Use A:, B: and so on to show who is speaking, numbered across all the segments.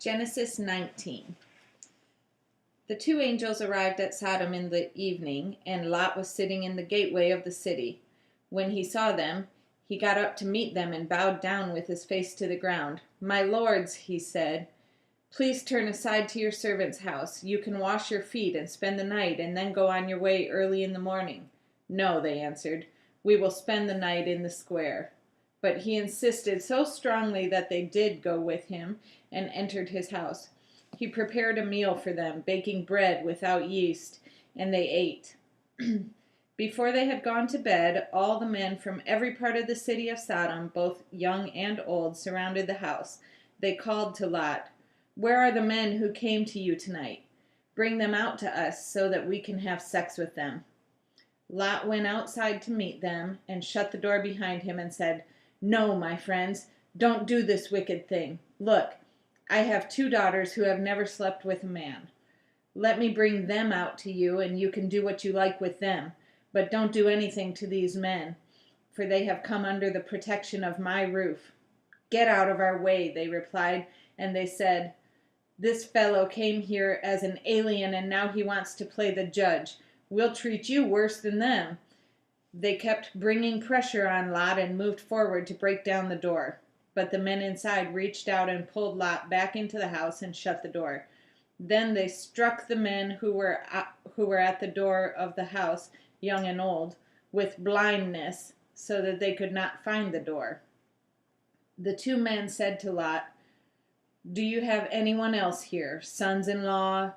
A: Genesis 19. The two angels arrived at Sodom in the evening, and Lot was sitting in the gateway of the city. When he saw them, he got up to meet them and bowed down with his face to the ground. "My lords," he said, "please turn aside to your servant's house. You can wash your feet and spend the night and then go on your way early in the morning." "No," they answered, "we will spend the night in the square." But he insisted so strongly that they did go with him and entered his house. He prepared a meal for them, baking bread without yeast, and they ate. Before they had gone to bed, all the men from every part of the city of Sodom, both young and old, surrounded the house. They called to Lot, "Where are the men who came to you tonight? Bring them out to us so that we can have sex with them." Lot went outside to meet them and shut the door behind him and said, "No, my friends, don't do this wicked thing. Look, I have 2 daughters who have never slept with a man. Let me bring them out to you, and you can do what you like with them. But don't do anything to these men, for they have come under the protection of my roof." "Get out of our way," they replied, and they said, "This fellow came here as an alien, and now he wants to play the judge. We'll treat you worse than them." They kept bringing pressure on Lot and moved forward to break down the door. But the men inside reached out and pulled Lot back into the house and shut the door. Then they struck the men who were at the door of the house, young and old, with blindness, so that they could not find the door. The 2 men said to Lot, "Do you have anyone else here, sons-in-law,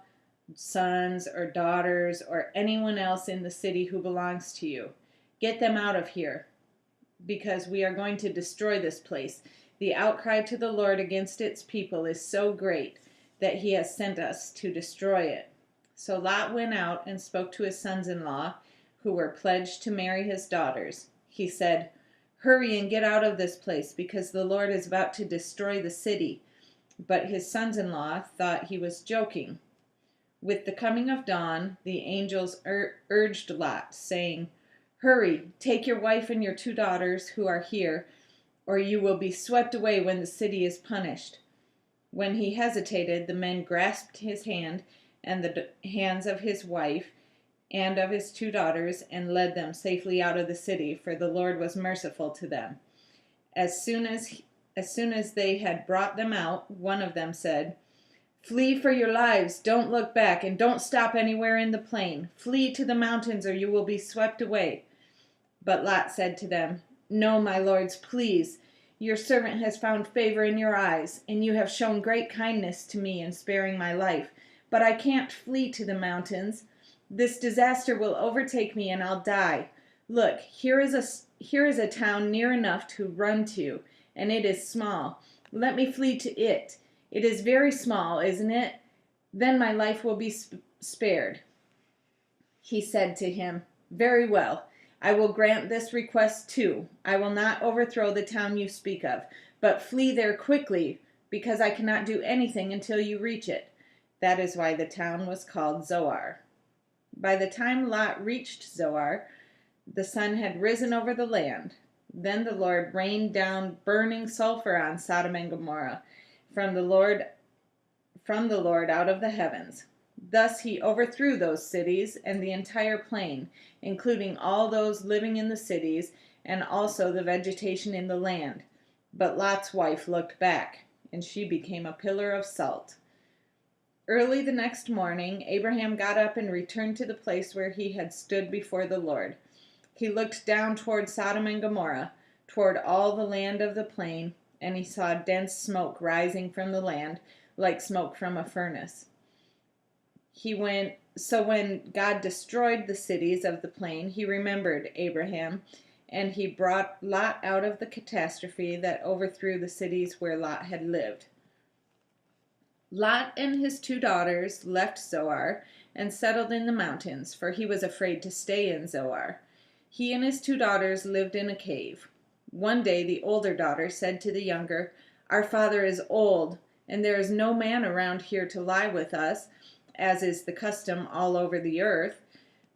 A: sons or daughters, or anyone else in the city who belongs to you? Get them out of here, because we are going to destroy this place. The outcry to the Lord against its people is so great that he has sent us to destroy it." So Lot went out and spoke to his sons-in-law, who were pledged to marry his daughters. He said, "Hurry and get out of this place, because the Lord is about to destroy the city." But his sons-in-law thought he was joking. With the coming of dawn, the angels urged Lot, saying, "Hurry, take your wife and your 2 daughters who are here, or you will be swept away when the city is punished." When he hesitated, the men grasped his hand and the hands of his wife and of his 2 daughters and led them safely out of the city, for the Lord was merciful to them. As soon as they had brought them out, one of them said, "Flee for your lives, don't look back, and don't stop anywhere in the plain. Flee to the mountains, or you will be swept away." But Lot said to them, "No, my lords, please. Your servant has found favor in your eyes, and you have shown great kindness to me in sparing my life. But I can't flee to the mountains. This disaster will overtake me, and I'll die. Look, here is a town near enough to run to, and it is small. Let me flee to it. It is very small, isn't it? Then my life will be spared." He said to him, "Very well. I will grant this request too. I will not overthrow the town you speak of, but flee there quickly, because I cannot do anything until you reach it." That is why the town was called Zoar. By the time Lot reached Zoar, the sun had risen over the land. Then the Lord rained down burning sulfur on Sodom and Gomorrah from the Lord out of the heavens. Thus he overthrew those cities and the entire plain, including all those living in the cities and also the vegetation in the land. But Lot's wife looked back, and she became a pillar of salt. Early the next morning, Abraham got up and returned to the place where he had stood before the Lord. He looked down toward Sodom and Gomorrah, toward all the land of the plain, and he saw dense smoke rising from the land, like smoke from a furnace. So when God destroyed the cities of the plain, he remembered Abraham, and he brought Lot out of the catastrophe that overthrew the cities where Lot had lived. Lot and his 2 daughters left Zoar and settled in the mountains, for he was afraid to stay in Zoar. He and his 2 daughters lived in a cave. One day the older daughter said to the younger, "Our father is old, and there is no man around here to lie with us, as is the custom all over the earth.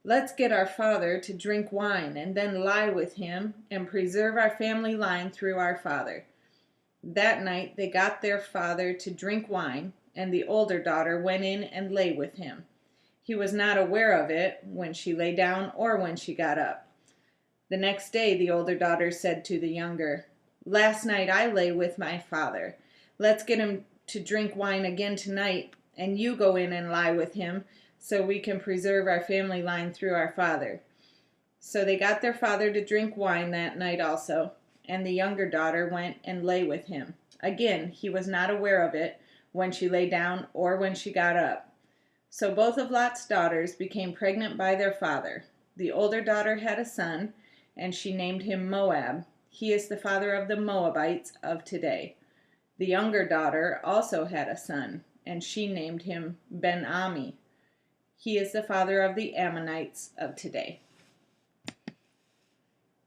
A: Let's get our father to drink wine and then lie with him and preserve our family line through our father." That night they got their father to drink wine, and the older daughter went in and lay with him. He was not aware of it when she lay down or when she got up. The next day the older daughter said to the younger, "Last night I lay with my father. Let's get him to drink wine again tonight, and you go in and lie with him, so we can preserve our family line through our father." So they got their father to drink wine that night also, and the younger daughter went and lay with him. Again, he was not aware of it when she lay down or when she got up. So both of Lot's daughters became pregnant by their father. The older daughter had a son, and she named him Moab. He is the father of the Moabites of today. The younger daughter also had a son, and she named him Ben-Ami. He is the father of the Ammonites of today.